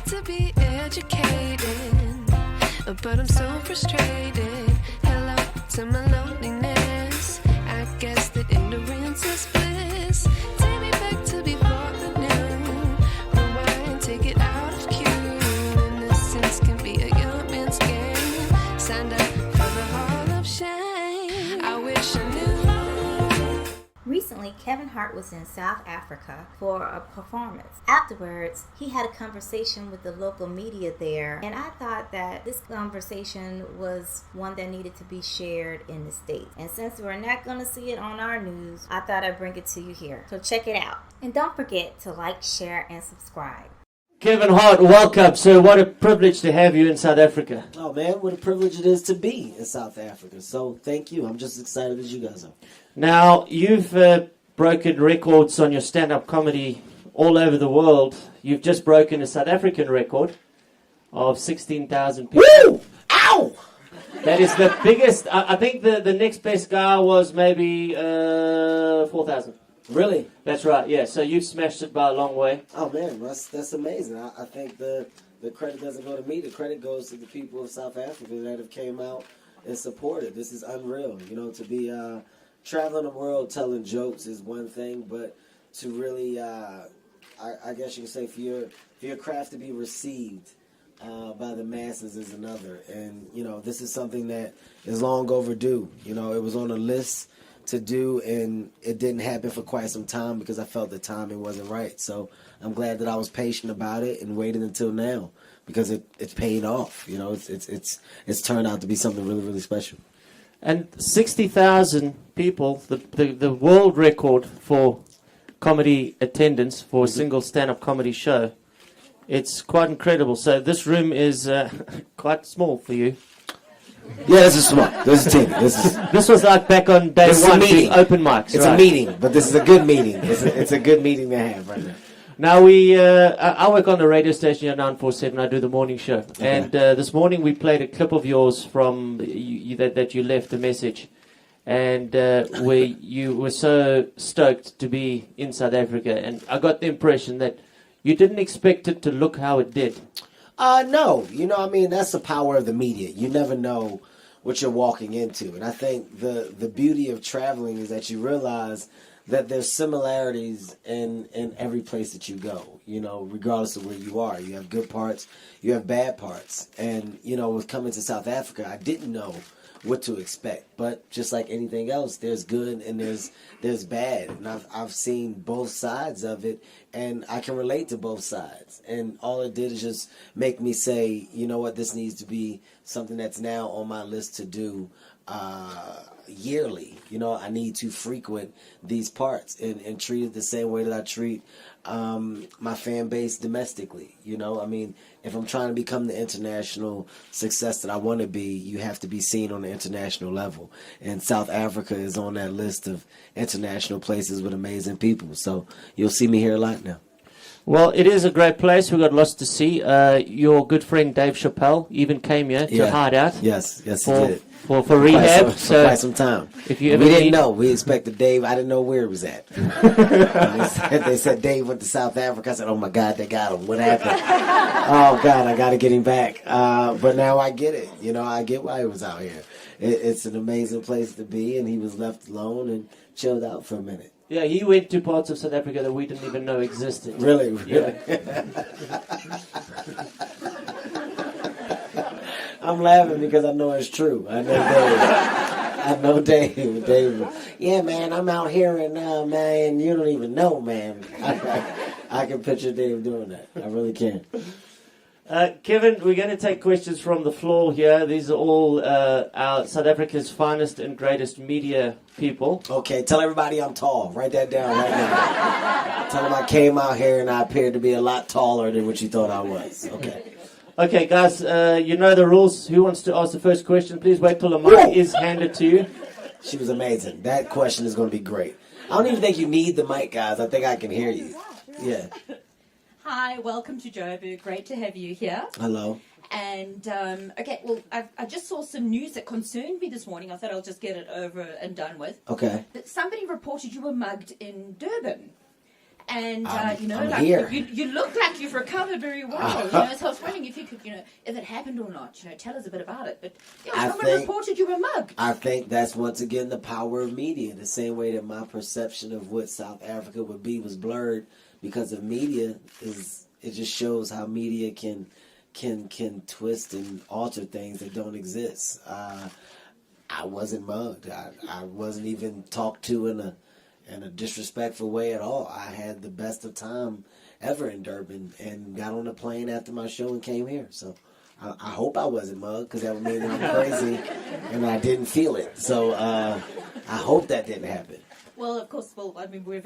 to be educated, but I'm so frustrated. Hello to my loneliness. I guess that ignorance is bliss. Take me back to before the new. Rewind, take it out of cue. Innocence can be a young man's game. Signed up for the hall of shame. I wish I knew. Recently, Kevin Hart was in South Africa for a performance. Afterwards, he had a conversation with the local media there, and I thought that this conversation was one that needed to be shared in the States. And since we're not going to see it on our news, I thought I'd bring it to you here. So check it out. And don't forget to like, share, and subscribe. Kevin Hart, welcome. So what a privilege to have you in South Africa. Oh, man, what a privilege it is to be in South Africa. So thank you. I'm just as excited as you guys are. Now, you've broken records on your stand-up comedy all over the world. You've just broken a South African record of 16,000 people. Woo! Ow! That is the biggest. I think the next best guy was maybe 4,000. Really? That's right, yeah. So you've smashed it by a long way. Oh, man, that's amazing. I think the credit doesn't go to me. The credit goes to the people of South Africa that have came out and supported. This is unreal. You know, to be traveling the world telling jokes is one thing, but to really, I guess you can say, for your craft to be received by the masses is another. And, you know, this is something that is long overdue. You know, it was on a list to do, and it didn't happen for quite some time because I felt the timing wasn't right. So I'm glad that I was patient about it and waited until now because it's paid off. You know, it's turned out to be something really, really special. And 60,000 people, the world record for comedy attendance for a single stand-up comedy show. It's quite incredible. So this room is quite small for you. Yeah, this is small. This is teeny. This was like back on day one, open mics. It's right? a meeting, but this is a good meeting. It's a good meeting to have right now. Now I work on the radio station here 947. I do the morning show, okay. And this morning we played a clip of yours from that you left a message, and where you were so stoked to be in South Africa, and I got the impression that you didn't expect it to look how it did. No, you know, I mean, that's the power of the media. You never know what you're walking into, and I think the beauty of traveling is that you realize that there's similarities in every place that you go, you know, regardless of where you are. You have good parts, you have bad parts. And, you know, with coming to South Africa, I didn't know what to expect. But just like anything else, there's good and there's bad. And I've seen both sides of it, and I can relate to both sides. And all it did is just make me say, you know what, this needs to be something that's now on my list to do yearly. You know, I need to frequent these parts and treat it the same way that I treat my fan base domestically. You know, I mean, if I'm trying to become the international success that I want to be, you have to be seen on the international level. And South Africa is on that list of international places with amazing people. So you'll see me here a lot now. Well, it is a great place. We've got lots to see. Your good friend Dave Chappelle even came here to Hart out. Yes, he did. For rehab. For quite some time. If you ever we didn't know. We expected Dave. I didn't know where he was at. They said Dave went to South Africa. I said, oh, my God, they got him. What happened? Oh, God, I got to get him back. But now I get it. You know, I get why he was out here. It's an amazing place to be, and he was left alone and chilled out for a minute. Yeah, he went to parts of South Africa that we didn't even know existed. Really? Yeah. I'm laughing because I know it's true. I know Dave. Dave. Yeah, man, I'm out here and man, you don't even know, man. I can picture Dave doing that. I really can. Kevin, we're going to take questions from the floor here. These are all our South Africa's finest and greatest media people. Okay, tell everybody I'm tall. Write that down right now. Tell them I came out here and I appeared to be a lot taller than what you thought I was. Okay. Okay, guys, you know the rules. Who wants to ask the first question? Please wait till the mic is handed to you. She was amazing. That question is going to be great. I don't even think you need the mic, guys. I think I can hear you. Yeah. Hi, welcome to Joburg. Great to have you here. Hello. And, okay, well, I just saw some news that concerned me this morning. I thought I'll just get it over and done with. Okay. That somebody reported you were mugged in Durban. And, I'm like, here. you look like you've recovered very well, So I was wondering if you could, if it happened or not, tell us a bit about it. But, someone reported you were mugged. I think that's, once again, the power of media. The same way that my perception of what South Africa would be was blurred because of media. It just shows how media can twist and alter things that don't exist. I wasn't mugged. I wasn't even talked to in a disrespectful way at all. I had the best of time ever in Durban and got on a plane after my show and came here. So I hope I wasn't mugged, because that would mean that I'm crazy and I didn't feel it. So I hope that didn't happen. Well, of course, we're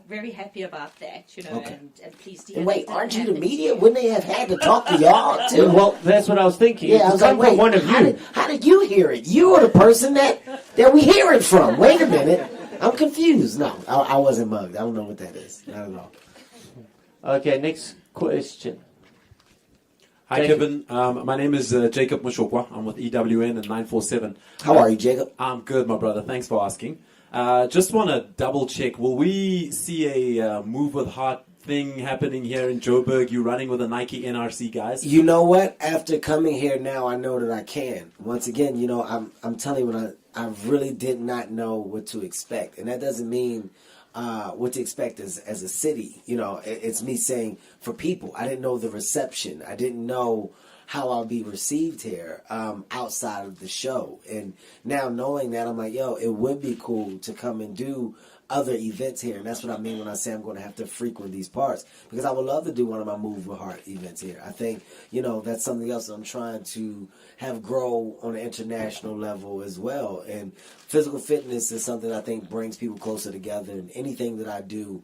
very happy about that, Okay. and pleased to hear And wait, that aren't you the happened. media? Wouldn't they have had to talk to y'all too? Well, that's what I was thinking. Yeah, I It's was come like, from wait, one of you. how did you hear it? You are the person that we hear it from. Wait a minute. I'm confused. No, I wasn't mugged. I don't know what that is. Not at all. Okay, next question. Hi, Jacob. Kevin. My name is Jacob Mushokwa. I'm with EWN and 947. How are you, Jacob? I'm good, my brother. Thanks for asking. Just want to double check. Will we see a move with Hart thing happening here in Joburg? You running with the Nike NRC guys? You know what? After coming here now, I know that I can. Once again, I'm telling you, I really did not know what to expect. And that doesn't mean what to expect as a city. It's me saying for people. I didn't know the reception. I didn't know how I'll be received here outside of the show. And now knowing that, I'm like, yo, it would be cool to come and do other events here. And that's what I mean when I say I'm going to have to frequent these parts, because I would love to do one of my Move with Heart events here. I think, that's something else that I'm trying to have grow on an international level as well. And physical fitness is something I think brings people closer together. And anything that I do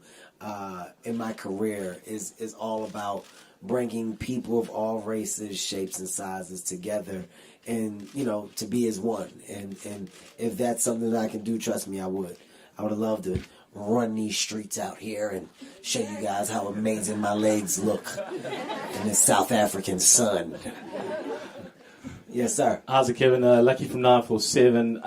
in my career is all about bringing people of all races, shapes, and sizes together, and to be as one. And if that's something that I can do, trust me, I would. I would love to run these streets out here and show you guys how amazing my legs look in this South African sun. Yes, sir. How's it, Kevin? Lucky from 947.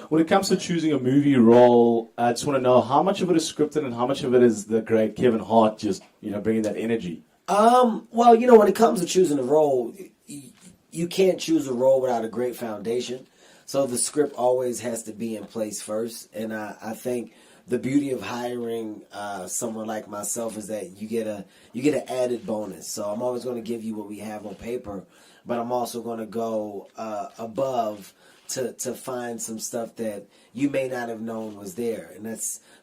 When it comes to choosing a movie role, I just want to know how much of it is scripted and how much of it is the great Kevin Hart just bringing that energy. Well, when it comes to choosing a role, you can't choose a role without a great foundation. So the script always has to be in place first. And I think the beauty of hiring someone like myself is that you get an added bonus. So I'm always going to give you what we have on paper, but I'm also going to go above to find some stuff that you may not have known was there. And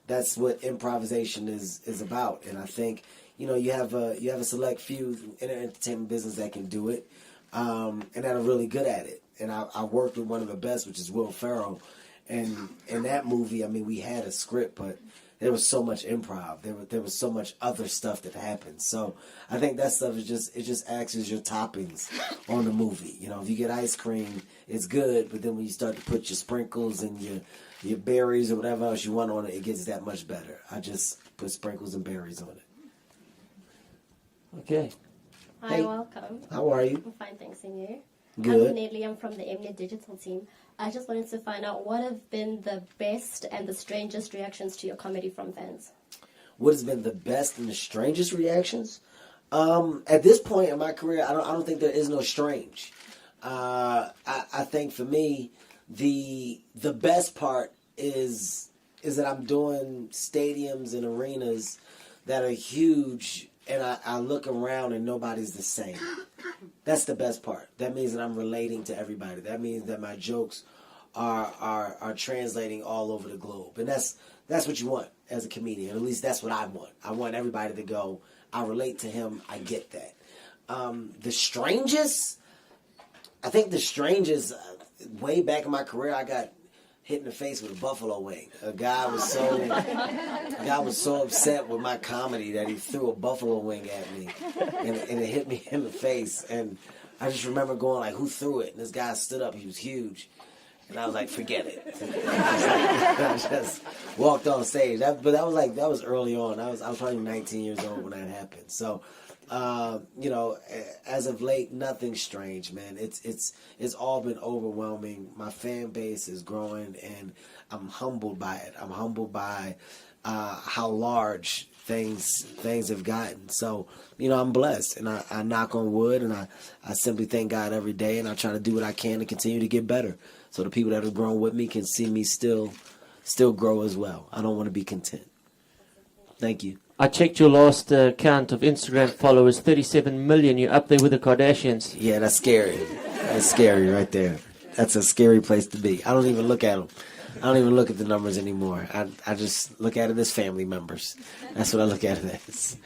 that's what improvisation is about. And I think you have a select few in the entertainment business that can do it, and that are really good at it. And I worked with one of the best, which is Will Ferrell. And in that movie, we had a script, but there was so much improv. There was so much other stuff that happened. So I think that stuff it just acts as your toppings on the movie. If you get ice cream, it's good, but then when you start to put your sprinkles and your berries or whatever else you want on it, it gets that much better. I just put sprinkles and berries on it. Okay. Hi, Hey. welcome. How are you? I'm fine, thanks, and you? Good. I'm Nelly. I'm from the Mnet Digital team. I just wanted to find out what have been the best and the strangest reactions to your comedy from fans. What has been the best and the strangest reactions? At this point in my career, I don't think there is no strange. I think for me, the best part is that I'm doing stadiums and arenas that are huge, and I look around and nobody's the same. That's the best part. That means that I'm relating to everybody. That means that my jokes are translating all over the globe. And that's what you want as a comedian. At least that's what I want. I want everybody to go, I relate to him, I get that. The strangest, I think the strangest, way back in my career, I got hit in the face with a buffalo wing. A guy was so upset with my comedy that he threw a buffalo wing at me, and it hit me in the face. And I just remember going like, "Who threw it?" And this guy stood up. He was huge, and I was like, "Forget it." I just walked on stage. But that was early on. I was probably 19 years old when that happened. So. As of late, nothing strange, man. It's all been overwhelming. My fan base is growing, and I'm humbled by it. I'm humbled by how large things have gotten. So, I'm blessed, and I knock on wood, and I simply thank God every day, and I try to do what I can to continue to get better, so the people that have grown with me can see me still grow as well. I don't want to be content. Thank you. I checked your last count of Instagram followers, 37 million. You're up there with the Kardashians. Yeah, that's scary. That's scary right there. That's a scary place to be. I don't even look at them. I don't even look at the numbers anymore. I just look at it as family members. That's what I look at it as.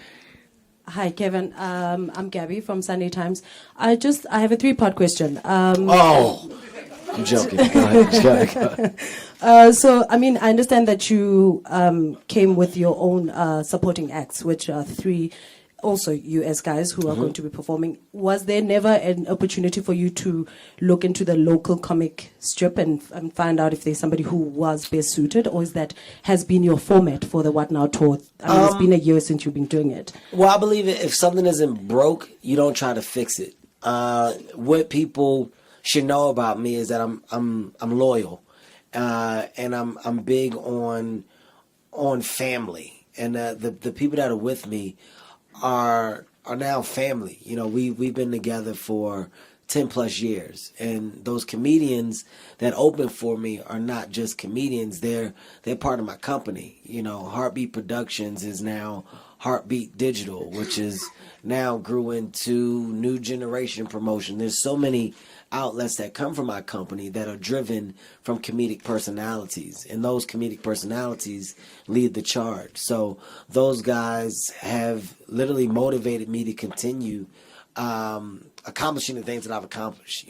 Hi, Kevin. I'm Gabby from Sunday Times. I have a 3-part question. I'm joking. Go ahead. So, I understand that you came with your own supporting acts, which are 3 also US guys who are going to be performing. Was there never an opportunity for you to look into the local comic strip and find out if there's somebody who was best suited, or is that has been your format for the What Now tour? It's been a year since you've been doing it. Well, I believe if something isn't broke, you don't try to fix it. What people should know about me is that I'm loyal, and I'm big on family, and the people that are with me are now family. We've been together for 10 plus years, and those comedians that open for me are not just comedians, they're part of my company. Heartbeat Productions is now Heartbeat Digital, which is now grew into New Generation Promotion. There's so many outlets that come from my company that are driven from comedic personalities, and those comedic personalities lead the charge. So those guys have literally motivated me to continue accomplishing the things that I've accomplished.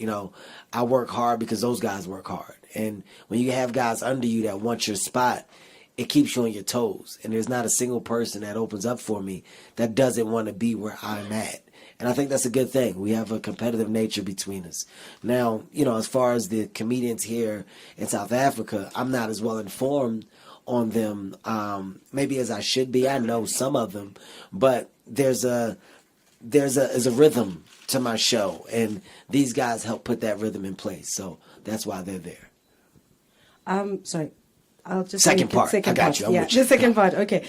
I work hard because those guys work hard, and when you have guys under you that want your spot, it keeps you on your toes, and there's not a single person that opens up for me that doesn't want to be where I'm at. And I think that's a good thing. We have a competitive nature between us. Now, as far as the comedians here in South Africa, I'm not as well informed on them maybe as I should be. I know some of them, but there's a rhythm to my show, and these guys help put that rhythm in place. So that's why they're there. Sorry. I'll just second part. Second I got part. you. I'm yeah, with you. the second part. Okay.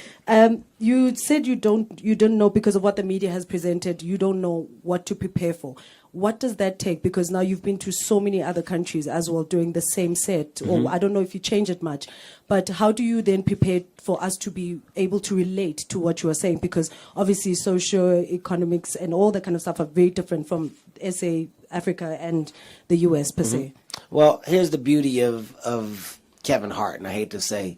You said you don't know because of what the media has presented. You don't know what to prepare for. What does that take? Because now you've been to so many other countries as well doing the same set. Or I don't know if you change it much, but how do you then prepare for us to be able to relate to what you are saying? Because obviously socio-economics and all that kind of stuff are very different from SA, Africa, and the US per se. Well, here's the beauty of Kevin Hart, and I hate to say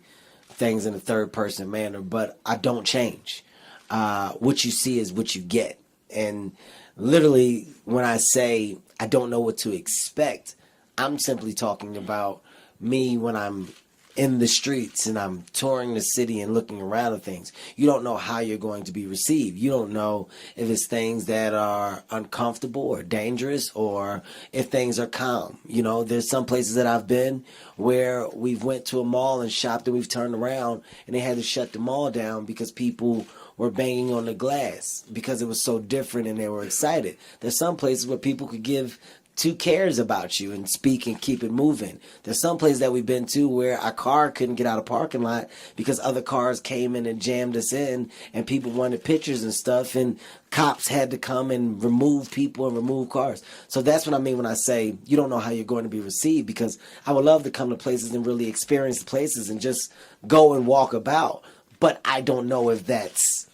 things in a third person manner, but I don't change. What you see is what you get. And literally, when I say I don't know what to expect, I'm simply talking about me when I'm in the streets and I'm touring the city and looking around at things. You don't know how you're going to be received. You don't know if it's things that are uncomfortable or dangerous, or if things are calm. There's some places that I've been where we've went to a mall and shopped, and we've turned around and they had to shut the mall down because people were banging on the glass because it was so different and they were excited. There's some places where people could give 2 cares about you and speak and keep it moving. There's some places that we've been to where our car couldn't get out of parking lot because other cars came in and jammed us in, and people wanted pictures and stuff, and cops had to come and remove people and remove cars. So that's what I mean when I say you don't know how you're going to be received, because I would love to come to places and really experience the places and just go and walk about, but I don't know if that's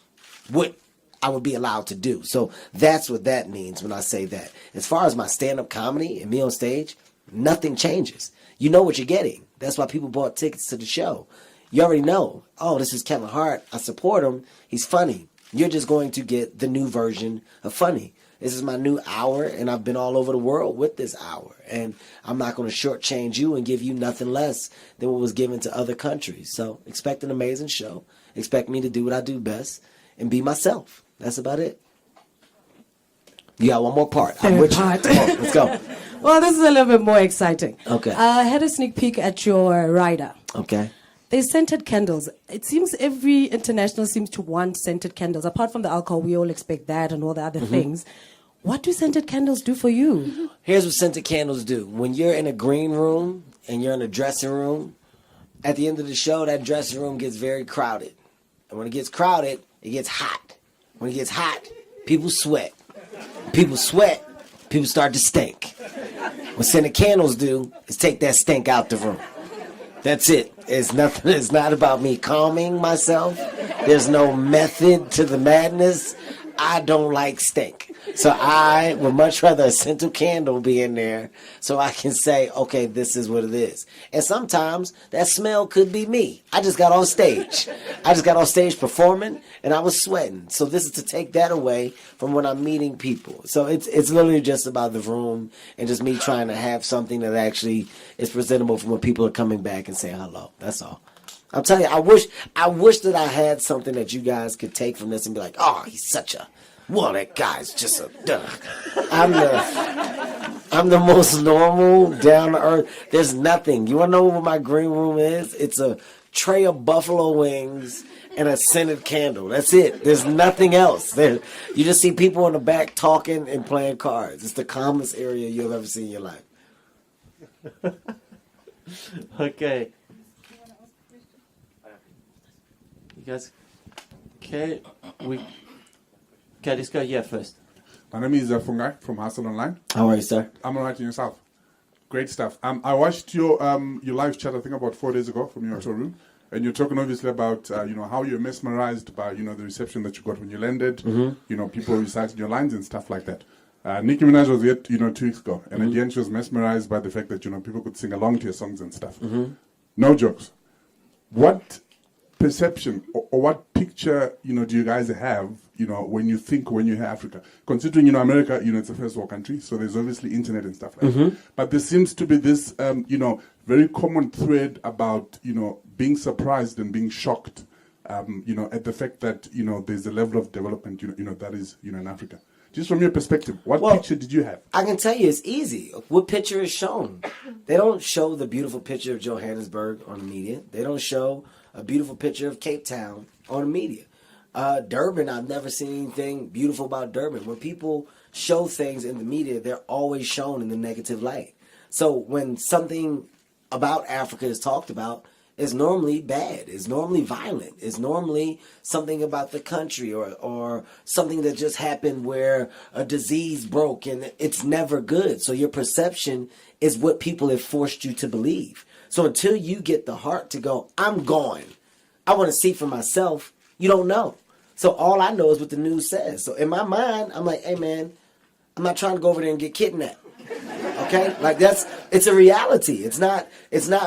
what I would be allowed to do. So that's what that means when I say that. As far as my stand-up comedy and me on stage, nothing changes. You know what you're getting. That's why people bought tickets to the show. You already know, oh, this is Kevin Hart. I support him. He's funny. You're just going to get the new version of funny. This is my new hour, and I've been all over the world with this hour. And I'm not going to shortchange you and give you nothing less than what was given to other countries. So expect an amazing show. Expect me to do what I do best and be myself. That's about it. You got one more part. I'm with you. Come on, let's go. Well, this is a little bit more exciting. Okay. I had a sneak peek at your rider. Okay. There's scented candles. It seems every international seems to want scented candles. Apart from the alcohol, we all expect that and all the other things. What do scented candles do for you? Here's what scented candles do. When you're in a green room and you're in a dressing room, at the end of the show, that dressing room gets very crowded. And when it gets crowded, it gets hot. When it gets hot, people sweat. When people sweat, people start to stink. What scented candles do is take that stink out the room. That's it. It's nothing. It's not about me calming myself. There's no method to the madness. I don't like stink. So I would much rather a scented candle be in there so I can say, okay, this is what it is. And sometimes that smell could be me. I just got on stage. Performing and I was sweating. So this is to take that away from when I'm meeting people. So it's literally just about the room and just me trying to have something that actually is presentable for when people are coming back and saying hello. That's all. I'm telling you, I wish that I had something that you guys could take from this and be like, oh, he's such a, well, that guy's just a duh. I'm the most normal, down to earth. There's nothing. You want to know what my green room is? It's a tray of buffalo wings and a scented candle. That's it. There's nothing else. You just see people in the back talking and playing cards. It's the calmest area you've ever seen in your life. Okay. You guys, okay, let's go here first. My name is Fungai from Hustle Online. How are you, sir? I'm alright, and yourself? Great stuff. I watched your live chat, I think about 4 days ago from your showroom, and you're talking obviously about how you're mesmerized by the reception that you got when you landed. Mm-hmm. People reciting your lines and stuff like that. Nicki Minaj was here 2 weeks ago, and Mm-hmm. again she was mesmerized by the fact that people could sing along to your songs and stuff. Mm-hmm. No jokes. What perception or what picture do you guys have when you hear Africa, considering America it's a first world country, so there's obviously internet and stuff like that, but there seems to be this very common thread about being surprised and being shocked at the fact that there's a level of development that is in Africa. Just from your perspective, what picture did you have? I can tell you it's easy. What picture is shown? They don't show the beautiful picture of Johannesburg on the media. They don't show a beautiful picture of Cape Town on the media. Durban, I've never seen anything beautiful about Durban. When people show things in the media, they're always shown in the negative light. So when something about Africa is talked about, it's normally bad. It's normally violent. It's normally something about the country or something that just happened where a disease broke, and it's never good. So your perception is what people have forced you to believe. So until you get the heart to go, I'm going, I want to see for myself, you don't know. So all I know is what the news says. So in my mind, I'm like, hey man, I'm not trying to go over there and get kidnapped. Okay? Like it's a reality. It's not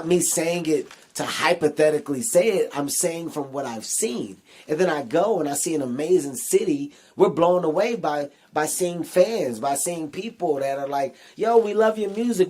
me saying it to hypothetically say it. I'm saying from what I've seen. And then I go and I see an amazing city. We're blown away by seeing fans, by seeing people that are like, yo, we love your music.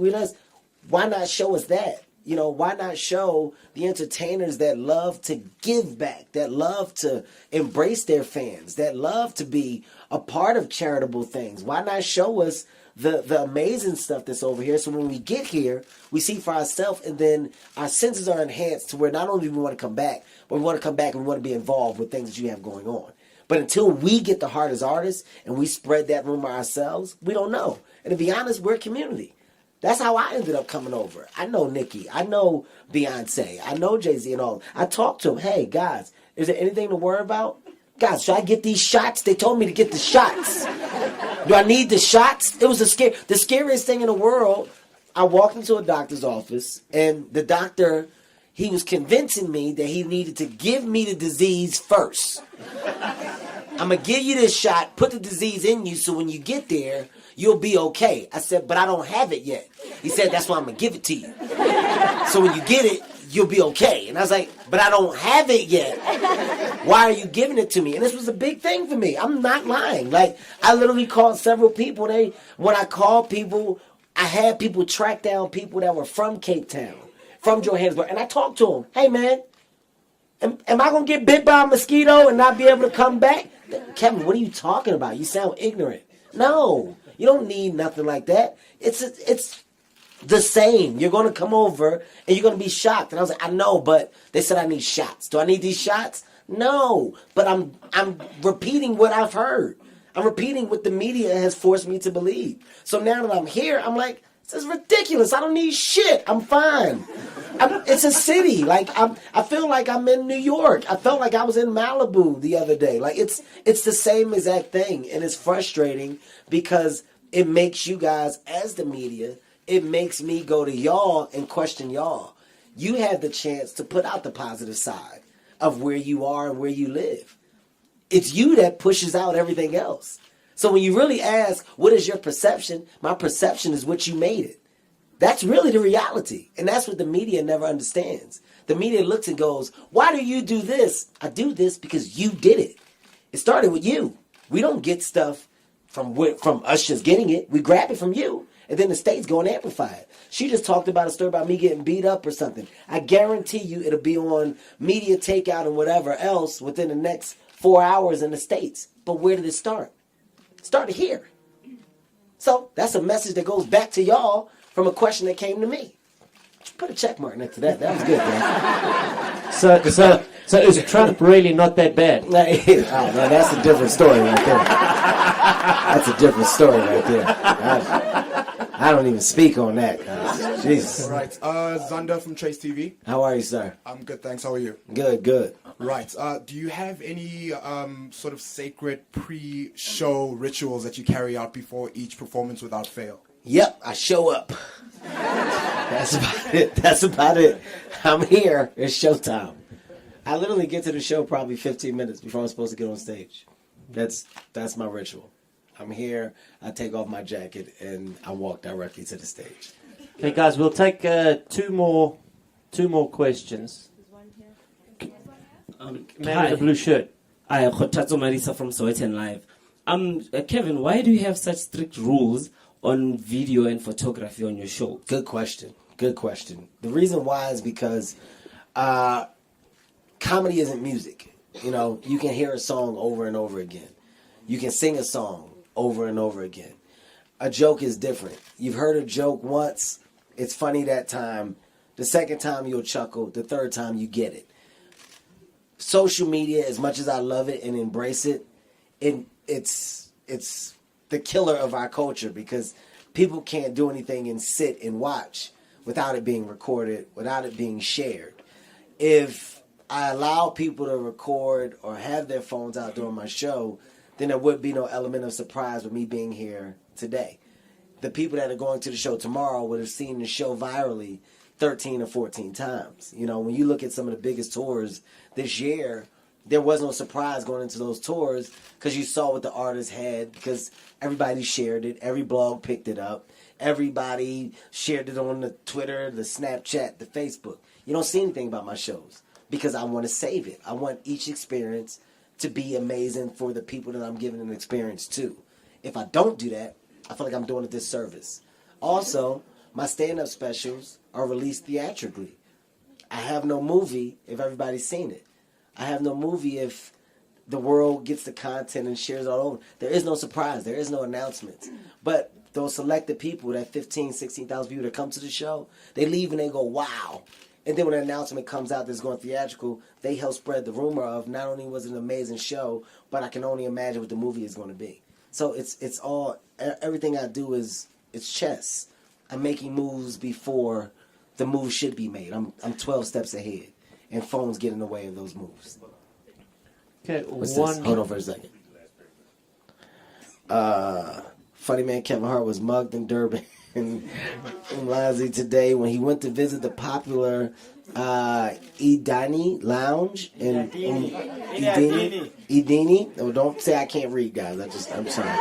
Why not show us that? Why not show the entertainers that love to give back, that love to embrace their fans, that love to be a part of charitable things? Why not show us the amazing stuff that's over here? So when we get here, we see for ourselves, and then our senses are enhanced to where not only do we want to come back, but we want to come back and we want to be involved with things that you have going on. But until we get the heart as artists and we spread that rumor ourselves, we don't know. And to be honest, we're a community. That's how I ended up coming over. I know Nicki. I know Beyonce. I know Jay-Z and all. I talked to them. Hey, guys, is there anything to worry about? Guys, should I get these shots? They told me to get the shots. Do I need the shots? It was the scariest thing in the world. I walked into a doctor's office, and the doctor, he was convincing me that he needed to give me the disease first. I'm going to give you this shot, put the disease in you, so when you get there, you'll be okay. I said, but I don't have it yet. He said, that's why I'm going to give it to you. So when you get it, you'll be okay. And I was like, but I don't have it yet. Why are you giving it to me? And this was a big thing for me. I'm not lying. Like, I literally called several people. When I called people, I had people track down people that were from Cape Town, from Johannesburg. And I talked to them. Hey, man, am I going to get bit by a mosquito and not be able to come back? Kevin, what are you talking about? You sound ignorant. No, you don't need nothing like that. It's the same. You're going to come over and you're going to be shocked. And I was like, I know, but they said I need shots. Do I need these shots? No, but I'm repeating what I've heard. I'm repeating what the media has forced me to believe. So now that I'm here, I'm like, This is ridiculous. I don't need shit. I'm fine. It's a city. Like I feel like I'm in New York. I felt like I was in Malibu the other day. Like it's the same exact thing, and it's frustrating because it makes you guys, as the media, it makes me go to y'all and question y'all. You had the chance to put out the positive side of where you are and where you live. It's you that pushes out everything else. So when you really ask, what is your perception? My perception is what you made it. That's really the reality. And that's what the media never understands. The media looks and goes, why do you do this? I do this because you did it. It started with you. We don't get stuff from us just getting it. We grab it from you. And then the states go and amplify it. She just talked about a story about me getting beat up or something. I guarantee you it'll be on media takeout and whatever else within the next 4 hours in the States. But where did it start? It started here. So that's a message that goes back to y'all from a question that came to me. Put a check mark next to that. That was good, man. So is Trump really not that bad? Oh, no, that's a different story right there. That's a different story right there. I don't even speak on that, guys. Jesus. Right. Zander from Trace TV. How are you, sir? I'm good, thanks. How are you? Good. Right. Do you have any sort of sacred pre-show rituals that you carry out before each performance without fail? Yep, I show up. That's about it. I'm here. It's showtime. I literally get to the show probably 15 minutes before I'm supposed to get on stage. That's my ritual. I'm here, I take off my jacket, and I walk directly to the stage. Okay, guys, we'll take two more questions. Man with the blue shirt. I am Khotatso Marisa from Sowetan Live. Kevin, why do you have such strict rules on video and photography on your show? Good question. The reason why is because comedy isn't music. You know, you can hear a song over and over again. You can sing a song over and over again. A joke is different. You've heard a joke once, it's funny that time. The second time you'll chuckle. The third time you get it. Social media, as much as I love it and embrace it, it's the killer of our culture because people can't do anything and sit and watch without it being recorded, without it being shared. If I allow people to record or have their phones out during my show, then there would be no element of surprise with me being here today. The people that are going to the show tomorrow would have seen the show virally 13 or 14 times. You know, when you look at some of the biggest tours this year, there was no surprise going into those tours because you saw what the artists had because everybody shared it. Every blog picked it up. Everybody shared it on the Twitter, the Snapchat, the Facebook. You don't see anything about my shows because I want to save it. I want each experience to be amazing for the people that I'm giving an experience to. If I don't do that, I feel like I'm doing a disservice. Also, my stand-up specials are released theatrically. I have no movie if everybody's seen it. I have no movie if the world gets the content and shares it all over. There is no surprise. There is no announcements. But those selected people, that 15, 16,000 people that come to the show, they leave and they go, wow. And then when an announcement comes out that's going theatrical, they help spread the rumor of not only was it an amazing show, but I can only imagine what the movie is going to be. So it's all, everything I do it's chess. I'm making moves before the move should be made. I'm 12 steps ahead, and phones get in the way of those moves. Okay, Hold on for a second. Funny man Kevin Hart was mugged in Durban in Lazi today when he went to visit the popular Edini Lounge in Edini. Oh, don't say I can't read, guys. I'm sorry.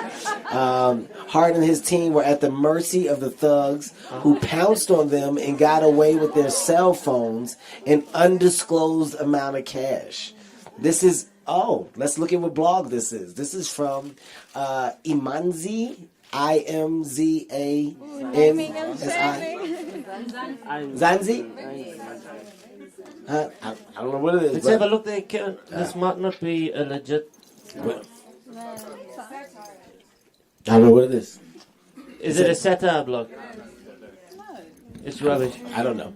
Hart and his team were at the mercy of the thugs who pounced on them and got away with their cell phones and undisclosed amount of cash. This is, let's look at what blog this is. This is from Imanzi, IMZANSI. Zanzi? I don't know what it is. Let's have a look there, Kevin. This might not be a legit. I don't know what it is. Is it a satire blog? No. It's rubbish. I don't know.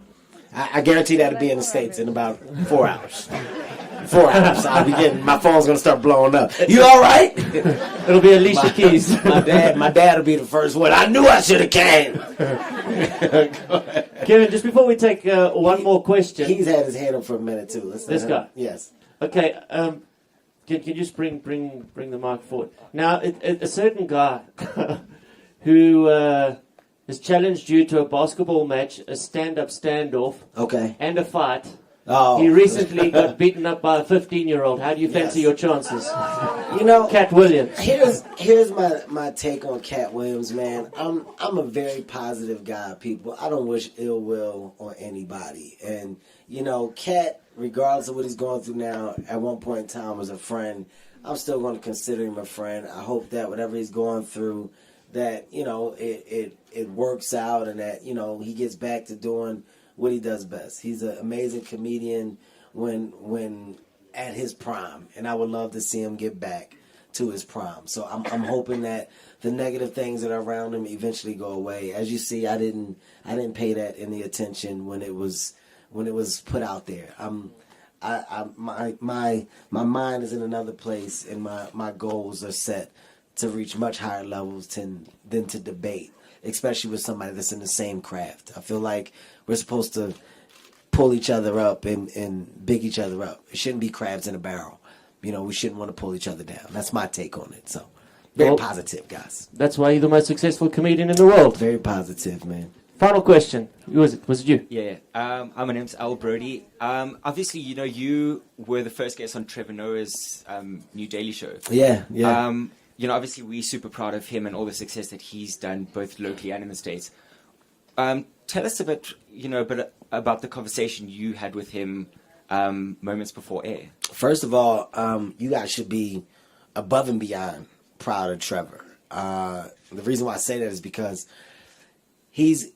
I guarantee that'll be in the States in about 4 hours. 4 hours. My phone's gonna start blowing up. You all right? It'll be Alicia Keys. My dad will be the first one. I knew I should have came. Kevin, just before we take one more question. He's had his hand up for a minute too. This guy? Yes. Okay, can you just bring the mic forward? Now, a certain guy who is challenged you to a basketball match, a stand-up standoff, and a fight. Oh. He recently got beaten up by a 15-year-old. How do you fancy your chances? You know, Cat Williams. Here's my take on Cat Williams, man. I'm a very positive guy, people. I don't wish ill will on anybody. And, you know, Cat, regardless of what he's going through now, at one point in time was a friend. I'm still going to consider him a friend. I hope that whatever he's going through, that, you know, it works out and that, you know, he gets back to doing what he does best. He's an amazing comedian when at his prime, and I would love to see him get back to his prime. So I'm hoping that the negative things that are around him eventually go away. As you see, I didn't pay that any attention when it was put out there. My mind is in another place, and my goals are set to reach much higher levels than to debate, especially with somebody that's in the same craft. I feel like we're supposed to pull each other up and big each other up. It shouldn't be crabs in a barrel. You know, we shouldn't want to pull each other down. That's my take on it. So, very positive, guys. That's why you're the most successful comedian in the world. Very positive, man. Final question. Who was it? Was it you? Yeah. My name's Al Brody. Obviously, you know, you were the first guest on Trevor Noah's new Daily Show. Yeah. You know, obviously, we're super proud of him and all the success that he's done, both locally and in the States. Tell us a bit about the conversation you had with him moments before air. First of all, you guys should be above and beyond proud of Trevor. The reason why I say that is because he's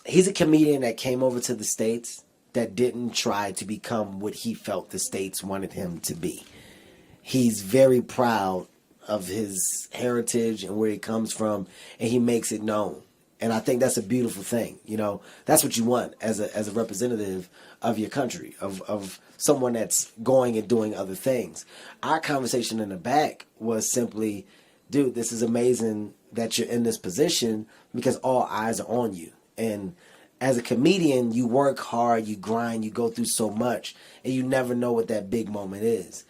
a comedian that came over to the States that didn't try to become what he felt the States wanted him to be. He's very proud of his heritage and where he comes from, and he makes it known. And I think that's a beautiful thing. You know, that's what you want as a representative of your country, of someone that's going and doing other things. Our conversation in the back was simply, dude, this is amazing that you're in this position because all eyes are on you. And as a comedian, you work hard, you grind, you go through so much, and you never know what that big moment is.